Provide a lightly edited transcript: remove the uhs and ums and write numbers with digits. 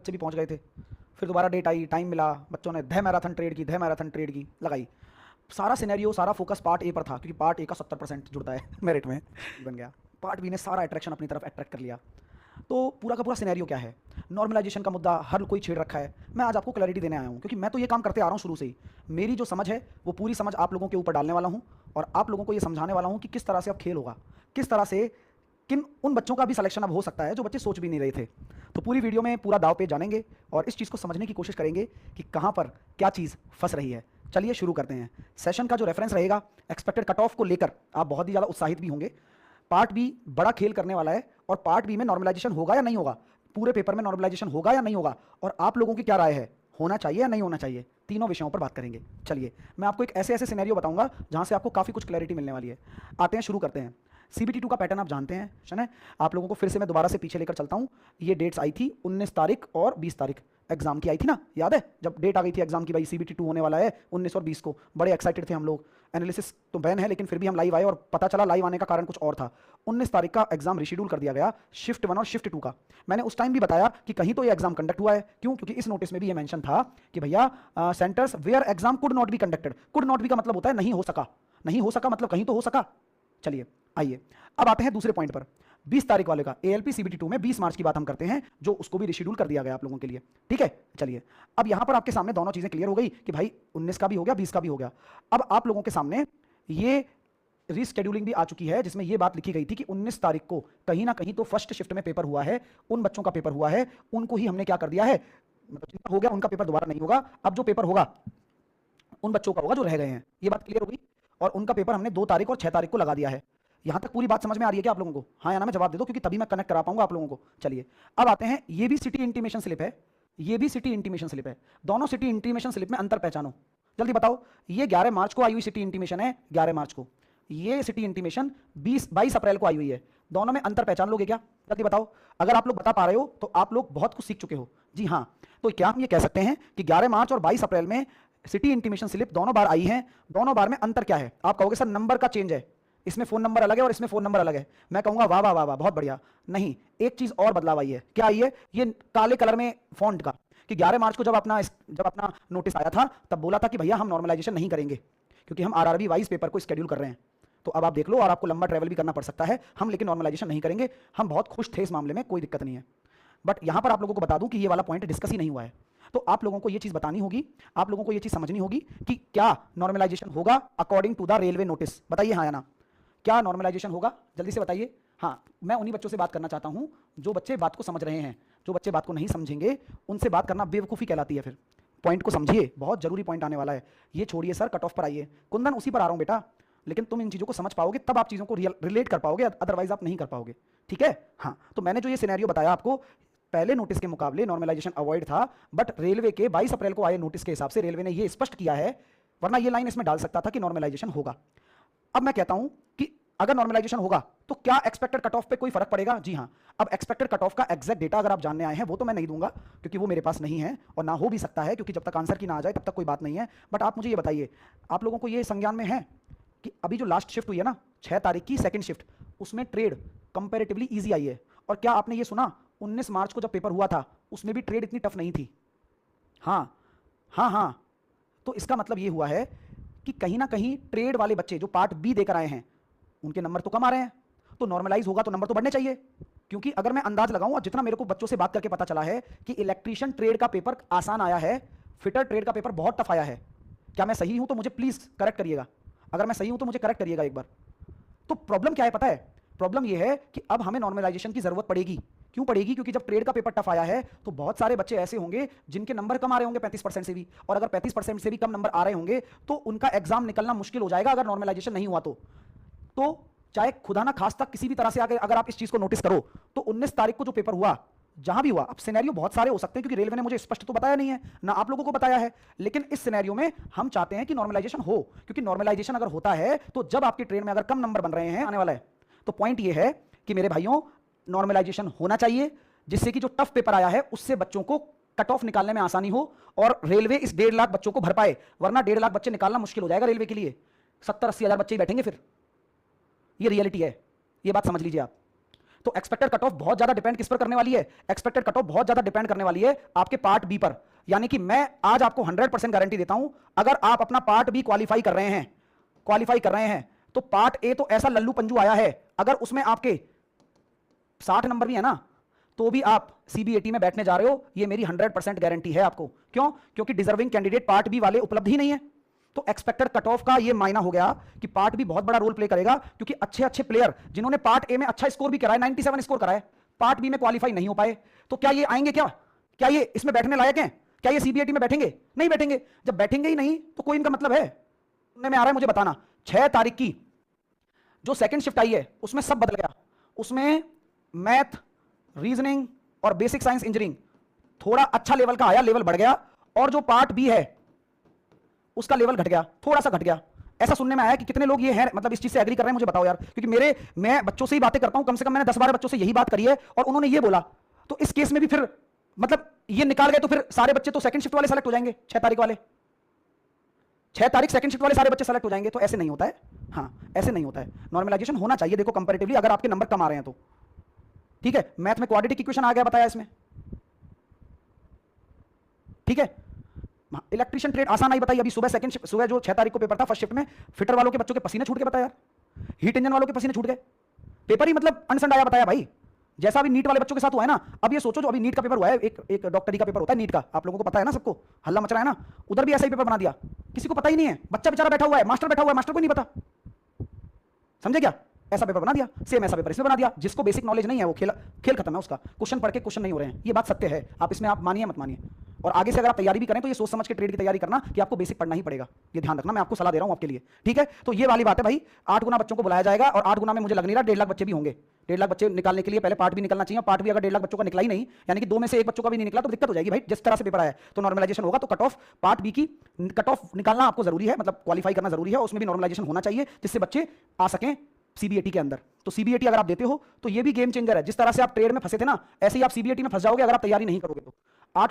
बच्चे भी पहुंच गए थे। फिर दोबारा डेट आई, टाइम मिला, बच्चों ने ध मैराथन ट्रेड की लगाई। सारा सिनेरियो, सारा फोकस पार्ट ए पर था, क्योंकि पार्ट ए का 70% जुड़ता है मेरिट में, बन गया। पार्ट बी ने सारा अट्रैक्शन अपनी तरफ अट्रैक्ट कर लिया। तो पूरा का पूरा सिनेरियो क्या है, नॉर्मलाइजेशन का मुद्दा हर कोई छेड़ रखा है। मैं आज आपको क्लैरिटी देने आया हूँ, क्योंकि मैं तो ये काम करते आ रहा हूँ शुरू से ही। मेरी जो समझ है वो पूरी समझ आप लोगों के ऊपर डालने वाला हूँ, और आप लोगों को ये समझाने वाला हूँ कि किस तरह से अब खेल होगा, किस तरह से किन उन बच्चों का भी सिलेक्शन अब हो सकता है जो बच्चे सोच भी नहीं रहे थे। तो पूरी वीडियो में पूरा दाव पे जानेंगे और इस चीज़ को समझने की कोशिश करेंगे कि कहाँ पर क्या चीज़ फंस रही है। चलिए शुरू करते हैं। सेशन का जो रेफरेंस रहेगा, एक्सपेक्टेड कट ऑफ को लेकर आप बहुत ही ज़्यादा उत्साहित भी होंगे। पार्ट बी बड़ा खेल करने वाला है, और पार्ट बी में नॉर्मलाइजेशन होगा या नहीं होगा, पूरे पेपर में नॉर्मलाइजेशन होगा या नहीं होगा, और आप लोगों की क्या राय है, होना चाहिए या नहीं होना चाहिए, तीनों विषयों पर बात करेंगे। चलिए मैं आपको एक ऐसे ऐसे सिनेरियो बताऊंगा जहां से आपको काफ़ी कुछ क्लैरिटी मिलने वाली है। आते हैं, शुरू करते हैं। CBT 2 का पैटर्न आप जानते हैं, है। आप लोगों को फिर से मैं दोबारा से पीछे लेकर चलता हूँ। ये डेट्स आई थी 19 तारीख और 20 तारीख एग्जाम की आई थी ना, याद है जब डेट आ गई थी एग्जाम की, भाई CBT 2 होने वाला है 19 और 20 को। बड़े एक्साइटेड थे हम लोग। एनालिसिस तो बैन है, लेकिन फिर भी हम लाइव आए, और पता चला लाइव आने का कारण कुछ और था। 19 तारीख का एग्जाम रिशेड्यूल कर दिया गया, शिफ्ट 1 और शिफ्ट 2 का। मैंने उस टाइम भी बताया कि कहीं तो ये एग्जाम कंडक्ट हुआ है। क्यों? क्योंकि इस नोटिस में भी ये मेंशन था कि भैया centres where exam could not be conducted. Could not be का मतलब होता है नहीं हो सका, नहीं हो सका मतलब कहीं तो हो सका। चलिए आइए अब आते हैं दूसरे पॉइंट पर। 20 तारीख वाले का ALP CBT 2 में 20 मार्च की बात हम करते हैं, जो उसको भी रिशेड्यूल कर दिया गया आप लोगों के लिए। ठीक है, चलिए अब यहां पर आपके सामने दोनों चीजें क्लियर हो गई कि भाई 19 का भी हो गया, 20 का भी हो गया। अब आप लोगों के सामने ये रीस्केड्यूलिंग भी आ चुकी है, जिसमें ये बात लिखी गई थी कि 19 तारीख को कहीं ना कहीं तो फर्स्ट शिफ्ट में पेपर हुआ है, उन बच्चों का पेपर हुआ है, उनको ही हमने क्या कर दिया है, मतलब हो गया, उनका पेपर दोबारा नहीं होगा। अब जो पेपर होगा उन बच्चों का होगा जो रह गए हैं। ये बात क्लियर हो गई, और उनका पेपर हमने 2 तारीख और 6 तारीख को लगा दिया है। यहां तक पूरी बात समझ में आ रही है क्या आप लोगों को? हाँ या ना में जवाब दे दो, क्योंकि तभी मैं कनेक्ट करा पाऊंगा आप लोगों को। चलिए अब आते हैं, ये भी सिटी इंटीमेशन स्लिप है, ये भी सिटी इंटीमेशन स्लिप है। दोनों सिटी इंटीमेशन स्लिप में अंतर पहचानो, जल्दी बताओ। ये 11 मार्च को आई हुई सिटी इंटीमेशन है, 11 मार्च को। ये सिटी इंटीमेशन 22 अप्रैल को आई हुई है। दोनों में अंतर पहचान लोगे क्या? जल्दी बताओ। अगर आप लोग बता पा रहे हो तो आप लोग बहुत कुछ सीख चुके हो। जी हाँ, तो क्या हम ये कह सकते हैं कि 11 मार्च और 22 अप्रैल में सिटी इंटीमेशन स्लिप दोनों बार आई है, दोनों बार में अंतर क्या है? आप कहोगे सर नंबर का चेंज है, इसमें फोन नंबर अलग है और इसमें फोन नंबर अलग है। मैं कहूंगा वाह वाह वाह वाह, बहुत बढ़िया। नहीं, एक चीज और बदलाव आई है। क्या आई है? ये काले कलर में फॉन्ट का, कि 11 मार्च को जब अपना नोटिस आया था तब बोला था कि भैया हम नॉर्मलाइजेशन नहीं करेंगे, क्योंकि हम RRB वाइज पेपर को स्केड्यूल कर रहे हैं। तो अब आप देख लो, और आपको लंबा ट्रैवल भी करना पड़ सकता है, हम लेकिन नॉर्मलाइजेशन नहीं करेंगे। हम बहुत खुश थे इस मामले में, कोई दिक्कत नहीं है। बट यहां पर आप लोगों को बता दूं कि ये वाला पॉइंट डिस्कस ही नहीं हुआ है। तो आप लोगों को ये चीज बतानी होगी, आप लोगों को ये चीज समझनी होगी कि क्या नॉर्मलाइजेशन होगा according to the railway notice. बताइए हाँ या ना, क्या नॉर्मलाइजेशन होगा? जल्दी से बताइए। हाँ, मैं उन्हीं बच्चों से बात करना चाहता हूं जो बच्चे बात को समझ रहे हैं। जो बच्चे बात को नहीं समझेंगे उनसे बात करना बेवकूफ़ी कहलाती है। फिर पॉइंट को समझिए, बहुत जरूरी पॉइंट आने वाला है। ये छोड़िए सर, कट ऑफ पर आइए। कुंदन उसी पर आ रहा हूं बेटा, लेकिन तुम इन चीज़ों को समझ पाओगे तब आप चीज़ों को रिलेट कर पाओगे, अदरवाइज आप नहीं कर पाओगे। ठीक है। हाँ, तो मैंने जो ये सिनेरियो बताया आपको, पहले नोटिस के मुकाबले नॉर्मलाइजेशन अवॉइड था, बट रेलवे के 22 अप्रैल को आए नोटिस के हिसाब से रेलवे ने ये स्पष्ट किया है, वरना ये लाइन इसमें डाल सकता था कि नॉर्मलाइजेशन होगा। अब मैं कहता हूं कि अगर नॉर्मलाइजेशन होगा तो क्या एक्सपेक्टेड कट ऑफ पे कोई फर्क पड़ेगा? जी हाँ। अब एक्सपेक्टेड कट ऑफ का एग्जैक्ट डेटा अगर आप जानने आए हैं वो तो मैं नहीं दूंगा, क्योंकि वो मेरे पास नहीं है, और ना हो भी सकता है, क्योंकि जब तक आंसर की ना आ जाए तब तक कोई बात नहीं है। बट आप मुझे ये बताइए, आप लोगों को ये संज्ञान में है कि अभी जो लास्ट शिफ्ट हुई है ना, 6 तारीख की सेकंड शिफ्ट, उसमें ट्रेड कंपैरेटिवली इजी आई है। और क्या आपने ये सुना, 19 मार्च को जब पेपर हुआ था उसमें भी ट्रेड इतनी टफ नहीं थी। हाँ हाँ हाँ, तो इसका मतलब ये हुआ है कि कहीं ना कहीं ट्रेड वाले बच्चे जो पार्ट बी देकर आए हैं उनके नंबर तो कम आ रहे हैं, तो नॉर्मलाइज होगा तो नंबर तो बढ़ने चाहिए। क्योंकि अगर मैं अंदाज लगाऊं, और जितना मेरे को बच्चों से बात करके पता चला है कि इलेक्ट्रीशियन ट्रेड का पेपर आसान आया है, फिटर ट्रेड का पेपर बहुत टफ आया है। क्या मैं सही हूं तो मुझे प्लीज करेक्ट करिएगा, अगर मैं सही हूं तो मुझे करेक्ट करिएगा एक बार। तो प्रॉब्लम क्या है पता है? प्रॉब्लम यह है कि अब हमें नॉर्मलाइजेशन की जरूरत पड़ेगी। क्यों पड़ेगी? क्योंकि जब ट्रेड का पेपर टफ आया है तो बहुत सारे बच्चे ऐसे होंगे जिनके नंबर कम आ रहे होंगे 35% से भी, और अगर 35% से भी कम नंबर आ रहे होंगे तो उनका एग्जाम निकलना मुश्किल हो जाएगा अगर नॉर्मलाइजेशन नहीं हुआ तो चाहे खुदा ना खास्ता किसी भी तरह से अगर आप इस चीज को नोटिस करो, तो 19 तारीख को जो पेपर हुआ, जहां भी हुआ, अब सिनेरियो बहुत सारे हो सकते हैं क्योंकि रेलवे ने मुझे स्पष्ट तो बताया नहीं है, ना आप लोगों को बताया है, लेकिन इस सिनेरियो में हम चाहते हैं कि नॉर्मलाइजेशन हो, क्योंकि नॉर्मलाइजेशन अगर होता है तो जब आपकी ट्रेन में अगर कम नंबर बन रहे हैं आने वाला है, तो पॉइंट ये है कि मेरे भाइयों नॉर्मलाइजेशन होना चाहिए, जिससे कि जो टफ पेपर आया है उससे बच्चों को कट ऑफ निकालने में आसानी हो और रेलवे इस 1.5 लाख बच्चों को भर पाए, वरना 1.5 लाख बच्चे निकालना मुश्किल हो जाएगा रेलवे के लिए। 70-80 हज़ार बच्चे ही बैठेंगे फिर। ये रियलिटी है, ये बात समझ लीजिए आप। तो एक्सपेक्टेड कट ऑफ बहुत ज्यादा डिपेंड किस पर करने वाली है? एक्सपेक्टेड कट ऑफ बहुत ज्यादा डिपेंड करने वाली है आपके पार्ट बी पर। यानी कि मैं आज आपको 100% गारंटी देता हूं, अगर आप अपना पार्ट बी क्वालिफाई कर रहे हैं तो पार्ट ए तो ऐसा लल्लू पंजू आया है, अगर उसमें आपके 60 नंबर भी है ना, तो भी आप सीबीएटी में बैठने जा रहे हो, ये मेरी 100% गारंटी है आपको। क्यों? क्योंकि डिजर्विंग कैंडिडेट पार्ट बी वाले उपलब्ध ही नहीं है। तो एक्सपेक्टेड कट ऑफ का ये मायना हो गया कि पार्ट बी बहुत बड़ा रोल प्ले करेगा, क्योंकि अच्छे अच्छे प्लेयर जिन्होंने पार्ट ए में अच्छा स्कोर भी करा है, 97 स्कोर करा है, पार्ट बी में क्वालिफाई नहीं हो पाए, तो क्या ये आएंगे? क्या ये इसमें बैठने लायक हैं? क्या ये सीबीएटी में बैठेंगे? नहीं बैठेंगे। जब बैठेंगे ही नहीं तो कोई इनका मतलब है? सुनने में आ रहा है मुझे बताना। 6 तारीख की जो सेकंड शिफ्ट आई है उसमें सब बदल गया। उसमें मैथ, रीजनिंग और बेसिक साइंस इंजीनियरिंग थोड़ा अच्छा लेवल का आया, लेवल बढ़ गया, और जो पार्ट बी है उसका लेवल घट गया, थोड़ा सा घट गया। ऐसा सुनने में आया कि कितने लोग ये हैं, मतलब इस चीज से एग्री कर रहे हैं, मुझे बताओ यार, क्योंकि मैं बच्चों से ही बातें करता हूं, कम से कम मैंने 10-12 बच्चों से यही बात करी है और उन्होंने ये बोला। तो इस केस में भी फिर मतलब ये निकाल गए तो फिर सारे बच्चे तो सेकंड शिफ्ट वाले सेलेक्ट हो जाएंगे, 6 तारीख वाले, 6 तारीख सेकंड शिफ्ट वाले सारे बच्चे सेलेक्ट हो जाएंगे। तो ऐसे नहीं होता है, हाँ ऐसे नहीं होता है। नॉर्मलाइजेशन होना चाहिए देखो कंपैरेटिवली, अगर आपके नंबर कम आ रहे हैं तो। ठीक है, मैथ में क्वाड्रेटिक इक्वेशन आ गया बताया इसमें, ठीक है। इलेक्ट्रिशियन ट्रेड आसान आई बताई अभी सुबह, सुबह जो 6 तारीख को पेपर था फर्स्ट शिफ्ट में, फिटर वालों के बच्चों के पसीने छूट के बताया यार, हीट इंजन वालों के पसीने छूट गए, पेपर ही मतलब अनसंड आया बताया भाई। जैसा अभी नीट वाले बच्चों के साथ हुआ है ना, अब ये सोचो जो अभी नीट का पेपर हुआ है, एक डॉक्टरी का पेपर होता है नीट का, आप लोगों को पता है ना, सबको हल्ला मच रहा है ना, उधर भी ऐसा ही पेपर बना दिया, किसी को पता ही नहीं है, बच्चा बेचारा बैठा हुआ है, मास्टर बैठा हुआ है, मास्टर को नहीं पता, समझे क्या? ऐसा पेपर बना दिया, सेम ऐसा पेपर इसमें बना दिया। जिसको बेसिक नॉलेज नहीं है वो खेल खत्म है उसका, क्वेश्चन पढ़ के क्वेश्चन नहीं हो रहे हैं, ये बात सत्य है। आप इसमें आप मानिए मत मानिए, और आगे से अगर आप तैयारी भी करें तो ये सोच समझ के ट्रेड की तैयारी करना कि आपको बेसिक पढ़ना ही पड़ेगा, ये ध्यान रखना, मैं आपको सलाह दे रहा हूं आपके लिए, ठीक है। तो ये वाली बात है भाई, 8 गुना बच्चों को बुलाया जाएगा, और 8 गुना में मुझे लग नहीं रहा 1.5 लाख बच्चे भी होंगे। 1.5 लाख बच्चे निकालने के लिए पहले पार्ट भी निकलना चाहिए, पार्ट भी अगर 1.5 लाख बच्चों का निकला ही नहीं, यानी कि 2 में से 1 बच्चों का भी नहीं निकला, तो दिक्कत हो जाएगी भाई। जिस तरह से पेपर आया तो नॉर्मलाइजेशन होगा, तो कट ऑफ पार्ट बी की कट ऑफ निकालना आपको जरूरी है, मतलब क्वालिफाई करना जरूरी है, उसमें भी नॉर्मलाइजेशन होना चाहिए जिससे बच्चे आ सकें सीबीएटी के अंदर। तो सीबीएटी अगर आप देते हो तो ये भी गेम चेंजर है। जिस तरह से आप ट्रेड में फंसे थे ना, ऐसे ही आप सीबीएटी में फंस जाओगे अगर आप तैयारी नहीं करोगे तो।